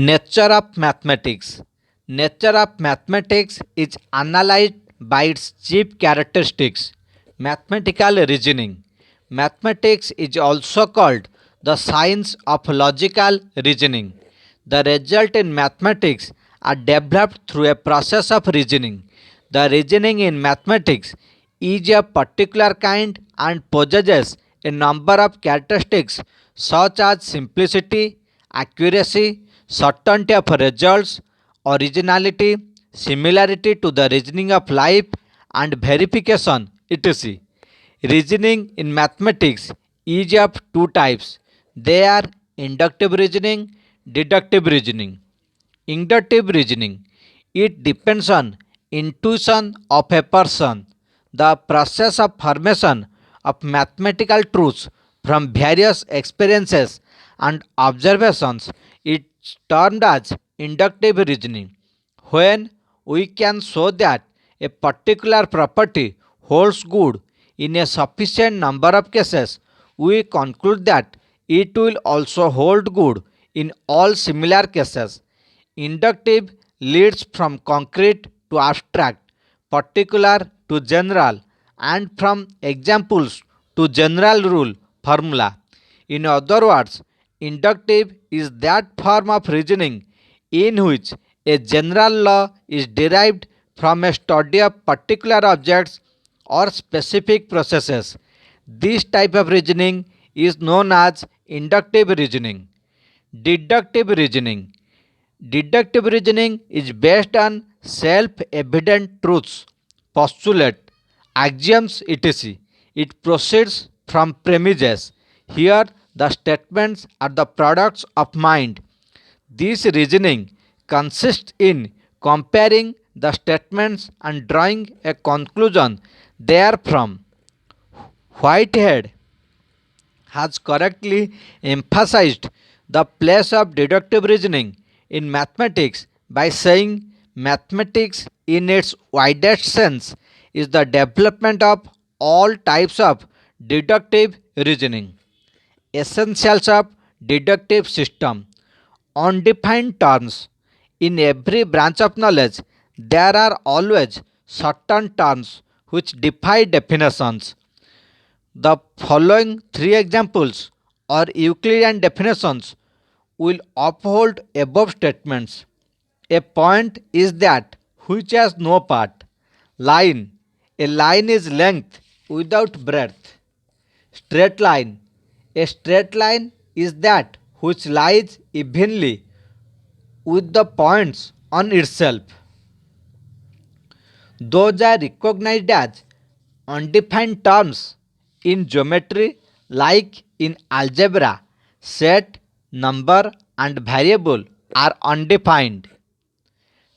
Nature of mathematics. Nature of mathematics is analyzed by its chief characteristics. Mathematical reasoning. Mathematics is also called the science of logical reasoning. The result in mathematics are developed through a process of reasoning. The reasoning in mathematics is a particular kind and possesses a number of characteristics such as simplicity, accuracy, certainty of results, originality, similarity to the reasoning of life, and verification, etc. Reasoning in mathematics is of two types. They are inductive reasoning, deductive reasoning. Inductive reasoning. It depends on intuition of a person. The process of formation of mathematical truths from various experiences and observations is termed as inductive reasoning. When we can show that a particular property holds good in a sufficient number of cases, we conclude that it will also hold good in all similar cases. Inductive leads from concrete to abstract, particular to general, and from examples to general rule formula. In other words, inductive is that form of reasoning in which a general law is derived from a study of particular objects or specific processes. This type of reasoning is known as inductive reasoning. Deductive reasoning. Deductive reasoning is based on self-evident truths, postulate, axioms, etc. It proceeds from premises. Here, the statements are the products of mind. This reasoning consists in comparing the statements and drawing a conclusion therefrom. Whitehead has correctly emphasized the place of deductive reasoning in mathematics by saying mathematics in its widest sense is the development of all types of deductive reasoning. Essentials of deductive system. Undefined terms. In every branch of knowledge, there are always certain terms which defy definitions. The following three examples or Euclidean definitions will uphold above statements. A point is that which has no part. Line. A line is length without breadth. Straight line. A straight line is that which lies evenly with the points on itself. Those are recognized as undefined terms in geometry, like in algebra. Set, number, and variable are undefined.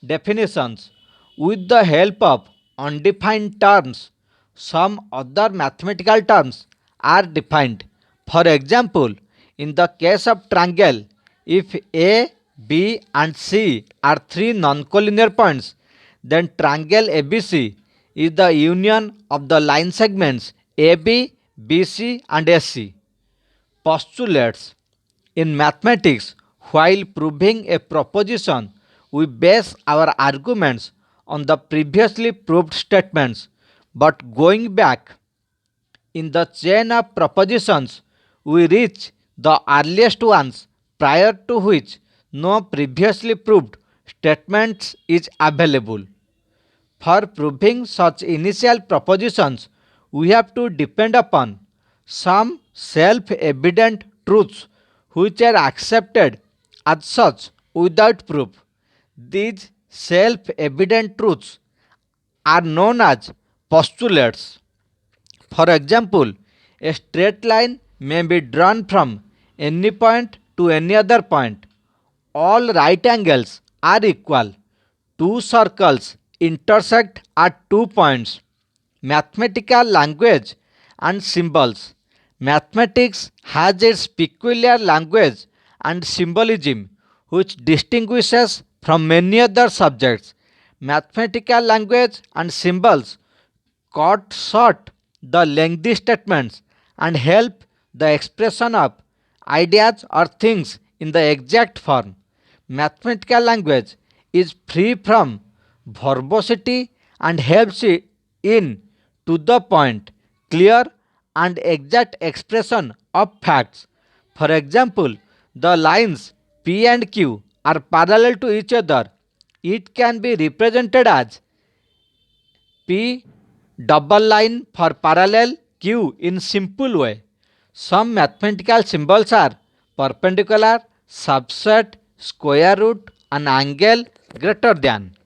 Definitions. With the help of undefined terms, some other mathematical terms are defined. For example, in the case of triangle, if A, B, and C are three non-collinear points, then triangle ABC is the union of the line segments AB, BC, and AC. Postulates. In mathematics, while proving a proposition, we base our arguments on the previously proved statements, but going back in the chain of propositions, we reach the earliest ones prior to which no previously proved statements is available. For proving such initial propositions, we have to depend upon some self-evident truths which are accepted as such without proof. These self-evident truths are known as postulates. For example, a straight line may be drawn from any point to any other point. All right angles are equal. Two circles intersect at 2 points. Mathematical language and symbols. Mathematics has its peculiar language and symbolism which distinguishes from many other subjects. Mathematical language and symbols cut short the lengthy statements and help the expression of ideas or things in the exact form. Mathematical language is free from verbosity and helps in to the point, clear and exact expression of facts. For example, the lines P and Q are parallel to each other. It can be represented as P double line for parallel, Q in simple way. Some mathematical symbols are perpendicular, subset, square root, an angle, greater than.